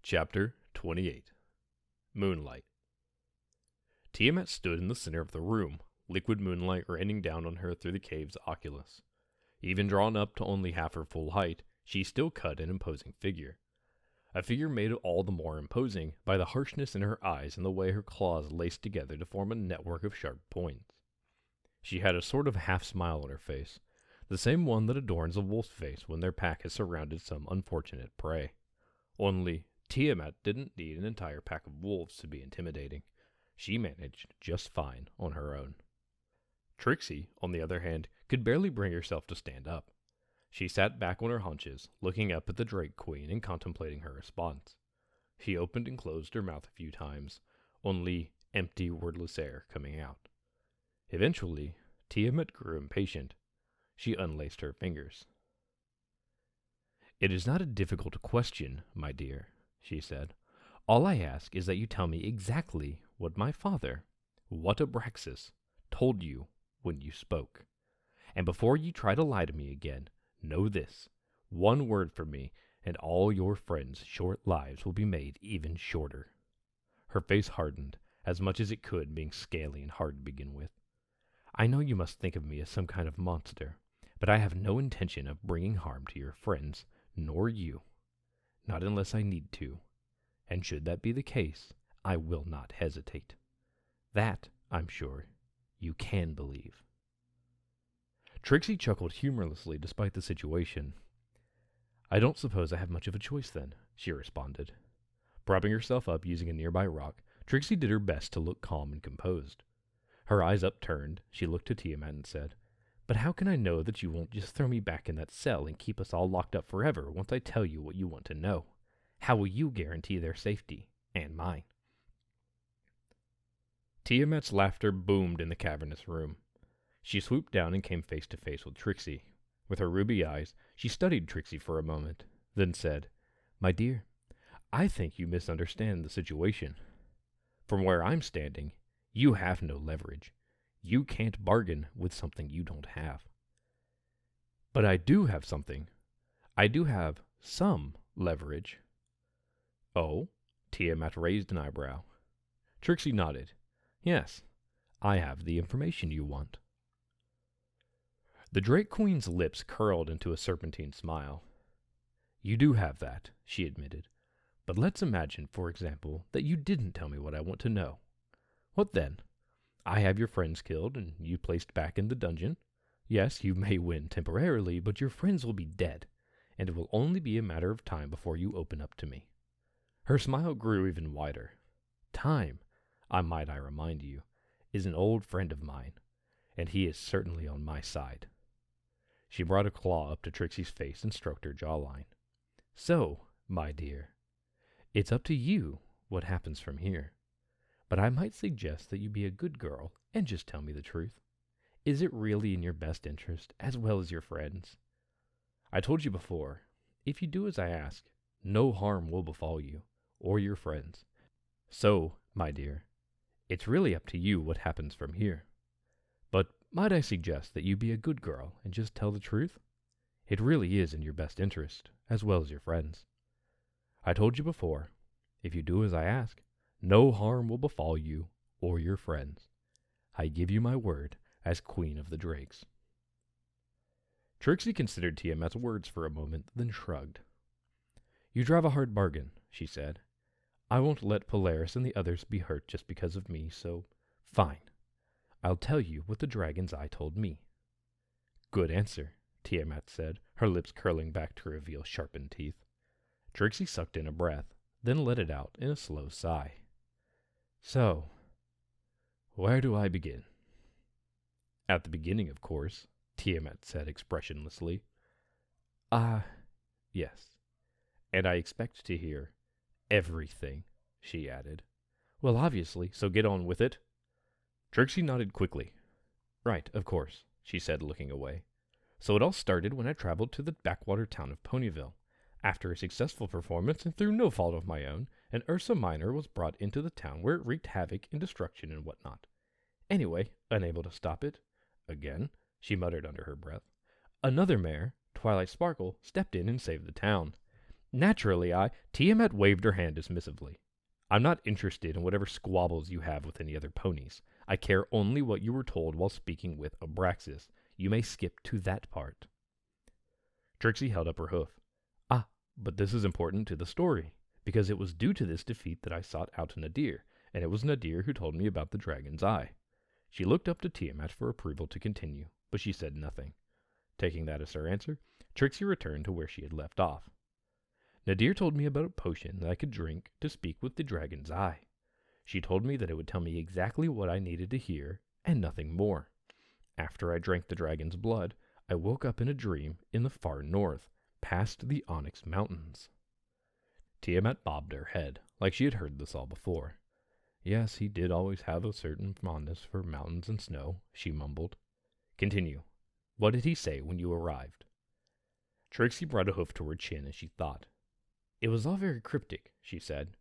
Chapter 28 Moonlight. Tiamat stood in the center of the room, liquid moonlight raining down on her through the cave's oculus. Even drawn up to only half her full height, she still cut an imposing figure. A figure made all the more imposing by the harshness in her eyes and the way her claws laced together to form a network of sharp points. She had a sort of half-smile on her face, the same one that adorns a wolf's face when their pack has surrounded some unfortunate prey. Only Tiamat didn't need an entire pack of wolves to be intimidating. She managed just fine on her own. Trixie, on the other hand, could barely bring herself to stand up. She sat back on her haunches, looking up at the Drake Queen and contemplating her response. She opened and closed her mouth a few times, only empty, wordless air coming out. Eventually, Tiamat grew impatient. She unlaced her fingers. "It is not a difficult question, my dear," she said. "All I ask is that you tell me exactly what my father, what Abraxas, told you when you spoke. And before you try to lie to me again, know this. One word from me, and all your friends' short lives will be made even shorter." Her face hardened, as much as it could, being scaly and hard to begin with. "I know you must think of me as some kind of monster, but I have no intention of bringing harm to your friends, nor you. Not unless I need to. And should that be the case, I will not hesitate. That, I'm sure, you can believe." Trixie chuckled humorlessly despite the situation. "I don't suppose I have much of a choice then," she responded. Propping herself up using a nearby rock, Trixie did her best to look calm and composed. Her eyes upturned, she looked to Tiamat and said, "But how can I know that you won't just throw me back in that cell and keep us all locked up forever once I tell you what you want to know? How will you guarantee their safety, and mine?" Tiamat's laughter boomed in the cavernous room. She swooped down and came face to face with Trixie. With her ruby eyes, she studied Trixie for a moment, then said, "My dear, I think you misunderstand the situation. From where I'm standing, you have no leverage. You can't bargain with something you don't have." "But I do have something. I do have some leverage." "Oh?" Tiamat raised an eyebrow. Trixie nodded. "Yes, I have the information you want." The Drake Queen's lips curled into a serpentine smile. "You do have that," she admitted. "But let's imagine, for example, that you didn't tell me what I want to know. What then? I have your friends killed and you placed back in the dungeon. Yes, you may win temporarily, but your friends will be dead, and it will only be a matter of time before you open up to me." Her smile grew even wider. "Time, I remind you, is an old friend of mine, and he is certainly on my side." She brought a claw up to Trixie's face and stroked her jawline. "So, my dear, it's up to you what happens from here. But I might suggest that you be a good girl and just tell me the truth. Is it really in your best interest, as well as your friends? I told you before, if you do as I ask, no harm will befall you, or your friends. So, my dear, it's really up to you what happens from here. But might I suggest that you be a good girl and just tell the truth? It really is in your best interest, as well as your friends. I told you before, if you do as I ask, no harm will befall you or your friends. I give you my word as Queen of the Drakes." Trixie considered Tiamat's words for a moment, then shrugged. "You drive a hard bargain," she said. "I won't let Polaris and the others be hurt just because of me, so fine. I'll tell you what the dragon's eye told me." "Good answer," Tiamat said, her lips curling back to reveal sharpened teeth. Trixie sucked in a breath, then let it out in a slow sigh. "So, where do I begin?" "At the beginning, of course," Tiamat said expressionlessly. Yes. And I expect to hear everything," she added. "Well, obviously, so get on with it." Trixie nodded quickly. "Right, of course," she said, looking away. "So it all started when I traveled to the backwater town of Ponyville. After a successful performance, and through no fault of my own, an Ursa Minor was brought into the town where it wreaked havoc and destruction and whatnot. Anyway, unable to stop it, again, she muttered under her breath, another mare, Twilight Sparkle, stepped in and saved the town. Naturally, Tiamat waved her hand dismissively. I'm not interested in whatever squabbles you have with any other ponies. I care only what you were told while speaking with Abraxas. You may skip to that part. Trixie held up her hoof. Ah, but this is important to the story, because it was due to this defeat that I sought out Nadir, and it was Nadir who told me about the dragon's eye. She looked up to Tiamat for approval to continue, but she said nothing. Taking that as her answer, Trixie returned to where she had left off. Nadir told me about a potion that I could drink to speak with the dragon's eye. She told me that it would tell me exactly what I needed to hear, and nothing more. After I drank the dragon's blood, I woke up in a dream in the far north, past the Onyx Mountains. Tiamat bobbed her head, like she had heard this all before. Yes, he did always have a certain fondness for mountains and snow, she mumbled. Continue. What did he say when you arrived? Trixie brought a hoof to her chin as she thought. It was all very cryptic, she said.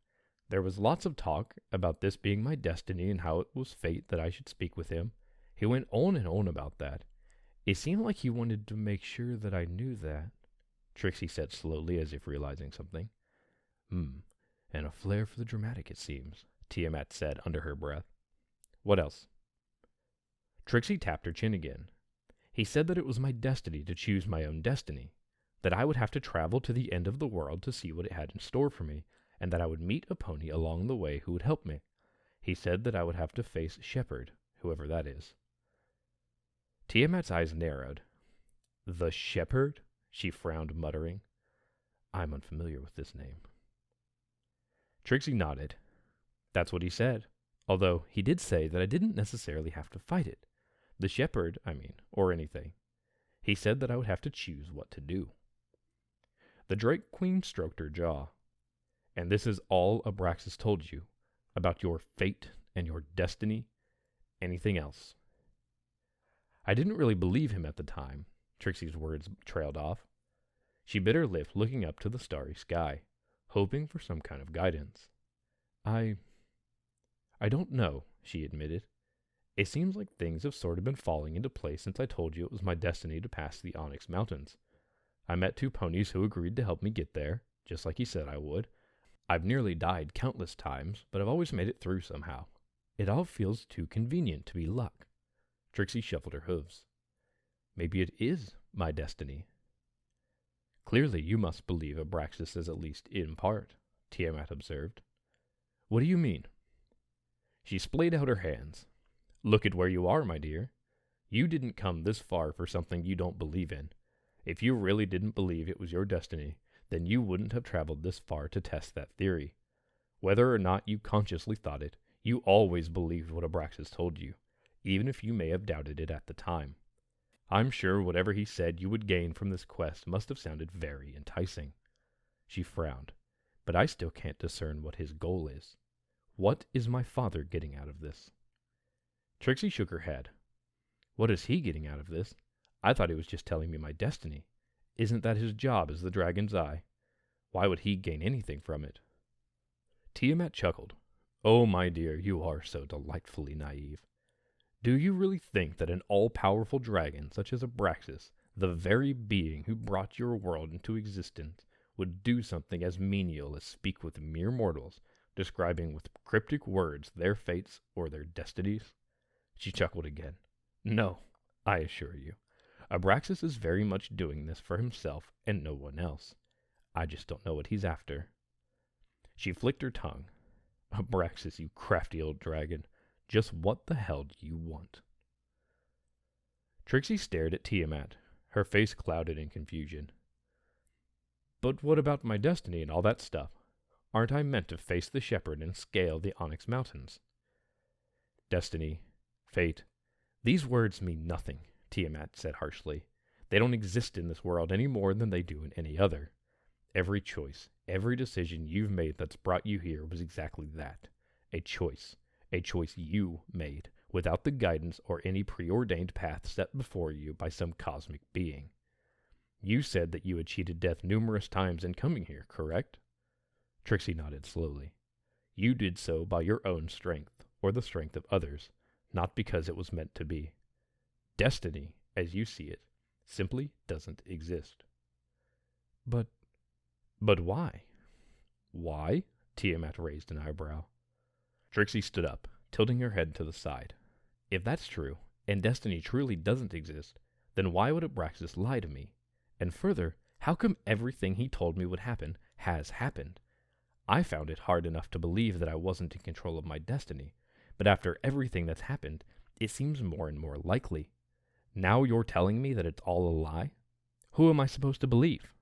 There was lots of talk about this being my destiny and how it was fate that I should speak with him. He went on and on about that. It seemed like he wanted to make sure that I knew that, Trixie said slowly as if realizing something. And a flair for the dramatic, it seems, Tiamat said under her breath. What else? Trixie tapped her chin again. He said that it was my destiny to choose my own destiny, that I would have to travel to the end of the world to see what it had in store for me, and that I would meet a pony along the way who would help me. He said that I would have to face Shepherd, whoever that is. Tiamat's eyes narrowed. The Shepherd? She frowned, muttering. I'm unfamiliar with this name. Trixie nodded. That's what he said, although he did say that I didn't necessarily have to fight it. The Shepherd, or anything. He said that I would have to choose what to do. The Drake Queen stroked her jaw. And this is all Abraxas told you, about your fate and your destiny? Anything else? I didn't really believe him at the time, Trixie's words trailed off. She bit her lip, looking up to the starry sky, hoping for some kind of guidance. I don't know, she admitted. It seems like things have sort of been falling into place since I told you it was my destiny to pass the Onyx Mountains. I met 2 ponies who agreed to help me get there, just like he said I would. I've nearly died countless times, but I've always made it through somehow. It all feels too convenient to be luck. Trixie shuffled her hooves. Maybe it is my destiny. Clearly you must believe Abraxas is at least in part, Tiamat observed. What do you mean? She splayed out her hands. Look at where you are, my dear. You didn't come this far for something you don't believe in. If you really didn't believe it was your destiny, then you wouldn't have traveled this far to test that theory. Whether or not you consciously thought it, you always believed what Abraxas told you, even if you may have doubted it at the time. I'm sure whatever he said you would gain from this quest must have sounded very enticing. She frowned, but I still can't discern what his goal is. What is my father getting out of this? Trixie shook her head. What is he getting out of this? I thought he was just telling me my destiny. Isn't that his job as the dragon's eye? Why would he gain anything from it? Tiamat chuckled. Oh, my dear, you are so delightfully naive. Do you really think that an all-powerful dragon such as Abraxas, the very being who brought your world into existence, would do something as menial as speak with mere mortals, describing with cryptic words their fates or their destinies? She chuckled again. No, I assure you. Abraxas is very much doing this for himself and no one else. I just don't know what he's after. She flicked her tongue. Abraxas, you crafty old dragon. Just what the hell do you want? Trixie stared at Tiamat, her face clouded in confusion. But what about my destiny and all that stuff? Aren't I meant to face the shepherd and scale the Onyx Mountains? Destiny, fate, these words mean nothing, Tiamat said harshly. They don't exist in this world any more than they do in any other. Every choice, every decision you've made that's brought you here was exactly that. A choice you made, without the guidance or any preordained path set before you by some cosmic being. You said that you had cheated death numerous times in coming here, correct? Trixie nodded slowly. You did so by your own strength, or the strength of others, not because it was meant to be. Destiny, as you see it, simply doesn't exist. But But why? Why? Tiamat raised an eyebrow. Trixie stood up, tilting her head to the side. If that's true, and destiny truly doesn't exist, then why would Abraxas lie to me? And further, how come everything he told me would happen has happened? I found it hard enough to believe that I wasn't in control of my destiny, but after everything that's happened, it seems more and more likely. Now you're telling me that it's all a lie? Who am I supposed to believe?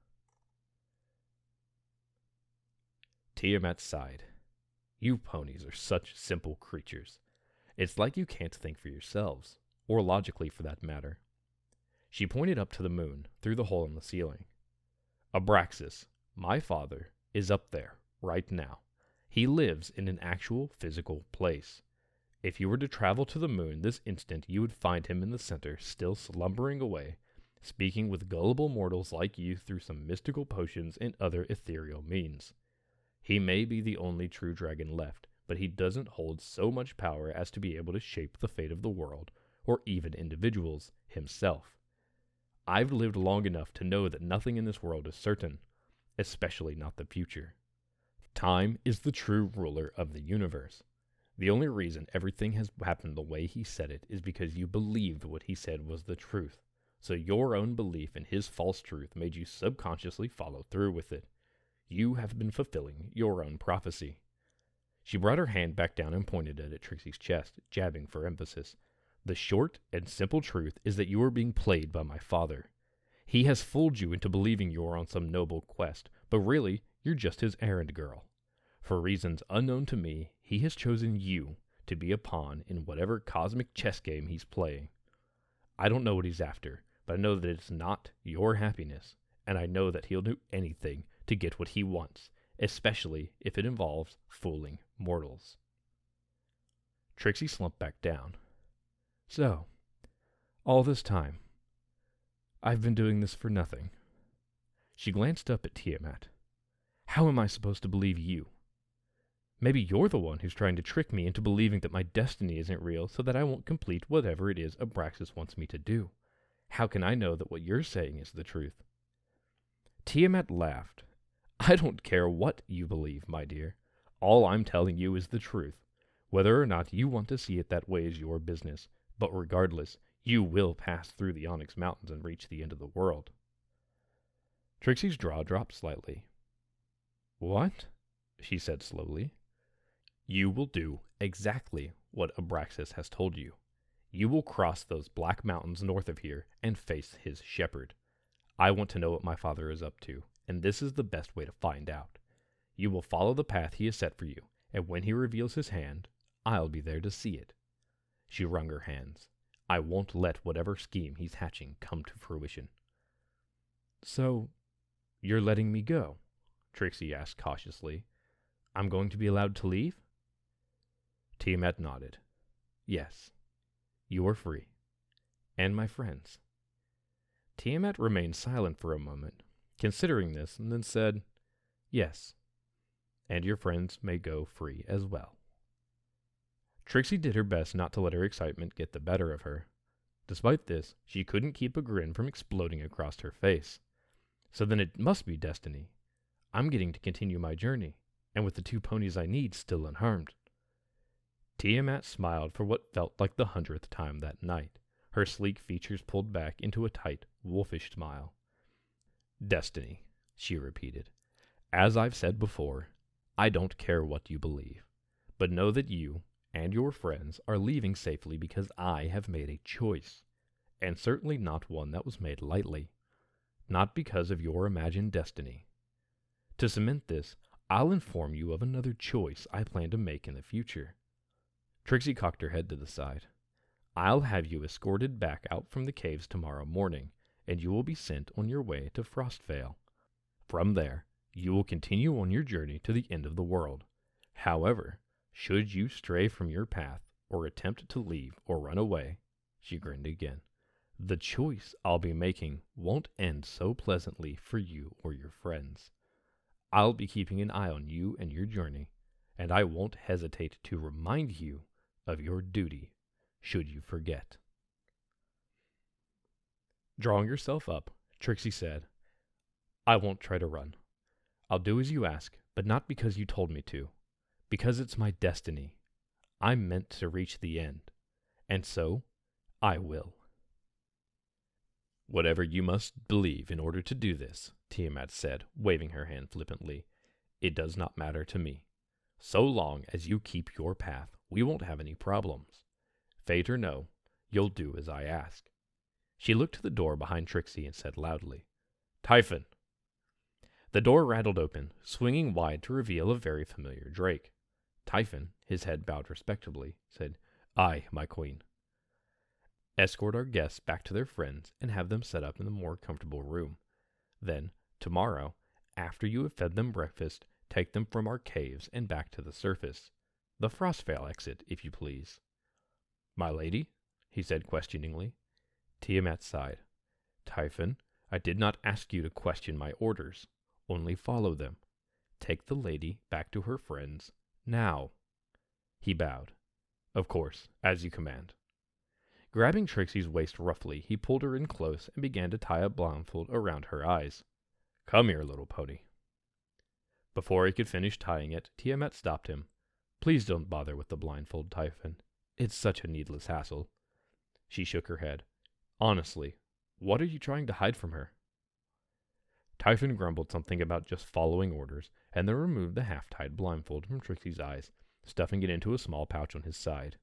Tiamat sighed. You ponies are such simple creatures. It's like you can't think for yourselves, or logically for that matter. She pointed up to the moon, through the hole in the ceiling. Abraxas, my father, is up there, right now. He lives in an actual physical place. If you were to travel to the moon this instant, you would find him in the center, still slumbering away, speaking with gullible mortals like you through some mystical potions and other ethereal means. He may be the only true dragon left, but he doesn't hold so much power as to be able to shape the fate of the world, or even individuals, himself. I've lived long enough to know that nothing in this world is certain, especially not the future. Time is the true ruler of the universe. The only reason everything has happened the way he said it is because you believed what he said was the truth, so your own belief in his false truth made you subconsciously follow through with it. You have been fulfilling your own prophecy. She brought her hand back down and pointed it at Trixie's chest, jabbing for emphasis. The short and simple truth is that you are being played by my father. He has fooled you into believing you are on some noble quest, but really, you're just his errand girl. For reasons unknown to me, he has chosen you to be a pawn in whatever cosmic chess game he's playing. I don't know what he's after, but I know that it's not your happiness, and I know that he'll do anything to get what he wants, especially if it involves fooling mortals. Trixie slumped back down. So, all this time, I've been doing this for nothing. She glanced up at Tiamat. How am I supposed to believe you? Maybe you're the one who's trying to trick me into believing that my destiny isn't real so that I won't complete whatever it is Abraxas wants me to do. How can I know that what you're saying is the truth? Tiamat laughed. I don't care what you believe, my dear. All I'm telling you is the truth. Whether or not you want to see it that way is your business, but regardless, you will pass through the Onyx Mountains and reach the end of the world. Trixie's jaw dropped slightly. What? She said slowly. You will do exactly what Abraxas has told you. You will cross those black mountains north of here and face his shepherd. I want to know what my father is up to, and this is the best way to find out. You will follow the path he has set for you, and when he reveals his hand, I'll be there to see it. She wrung her hands. I won't let whatever scheme he's hatching come to fruition. So, you're letting me go? Trixie asked cautiously. I'm going to be allowed to leave? Tiamat nodded. Yes, you are free. And my friends. Tiamat remained silent for a moment, considering this, and then said, Yes, and your friends may go free as well. Trixie did her best not to let her excitement get the better of her. Despite this, she couldn't keep a grin from exploding across her face. So then it must be destiny. I'm getting to continue my journey, and with the 2 ponies I need still unharmed. Tiamat smiled for what felt like the 100th time that night, her sleek features pulled back into a tight, wolfish smile. Destiny, she repeated. As I've said before, I don't care what you believe, but know that you and your friends are leaving safely because I have made a choice, and certainly not one that was made lightly, not because of your imagined destiny. To cement this, I'll inform you of another choice I plan to make in the future. Trixie cocked her head to the side. I'll have you escorted back out from the caves tomorrow morning, and you will be sent on your way to Frostvale. From there, you will continue on your journey to the end of the world. However, should you stray from your path, or attempt to leave or run away, she grinned again, the choice I'll be making won't end so pleasantly for you or your friends. I'll be keeping an eye on you and your journey, and I won't hesitate to remind you of your duty, should you forget. Drawing herself up, Trixie said, I won't try to run. I'll do as you ask, but not because you told me to. Because it's my destiny. I'm meant to reach the end. And so, I will. Whatever you must believe in order to do this, Tiamat said, waving her hand flippantly, it does not matter to me. So long as you keep your path, we won't have any problems. Fate or no, you'll do as I ask. She looked to the door behind Trixie and said loudly, Typhon! The door rattled open, swinging wide to reveal a very familiar Drake. Typhon, his head bowed respectably, said, Aye, my queen. Escort our guests back to their friends and have them set up in the more comfortable room. Then, tomorrow, after you have fed them breakfast, take them from our caves and back to the surface. The Frostveil exit, if you please. My lady? He said questioningly. Tiamat sighed. Typhon, I did not ask you to question my orders. Only follow them. Take the lady back to her friends, now. He bowed. Of course, as you command. Grabbing Trixie's waist roughly, he pulled her in close and began to tie a blindfold around her eyes. Come here, little pony. Before he could finish tying it, Tiamat stopped him. Please don't bother with the blindfold, Typhon. It's such a needless hassle. She shook her head. Honestly, what are you trying to hide from her? Typhon grumbled something about just following orders, and then removed the half-tied blindfold from Trixie's eyes, stuffing it into a small pouch on his side.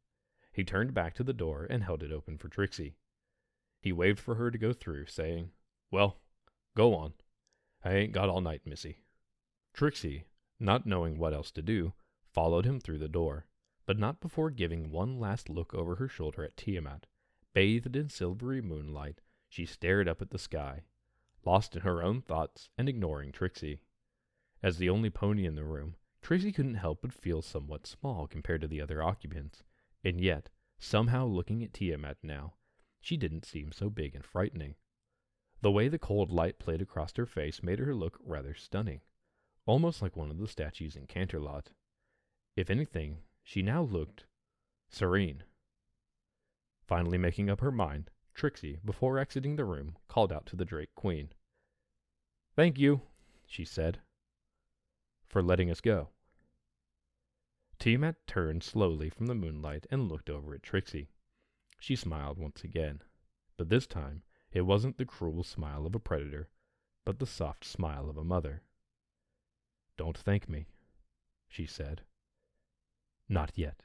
He turned back to the door and held it open for Trixie. He waved for her to go through, saying, Well, go on. I ain't got all night, missy. Trixie, not knowing what else to do, followed him through the door, but not before giving one last look over her shoulder at Tiamat. Bathed in silvery moonlight, she stared up at the sky, lost in her own thoughts and ignoring Trixie. As the only pony in the room, Trixie couldn't help but feel somewhat small compared to the other occupants, and yet, somehow looking at Tiamat now, she didn't seem so big and frightening. The way the cold light played across her face made her look rather stunning, almost like one of the statues in Canterlot. If anything, she now looked serene. Finally making up her mind, Trixie, before exiting the room, called out to the Drake Queen. Thank you, she said, for letting us go. Tiamat turned slowly from the moonlight and looked over at Trixie. She smiled once again, but this time it wasn't the cruel smile of a predator, but the soft smile of a mother. Don't thank me, she said. Not yet.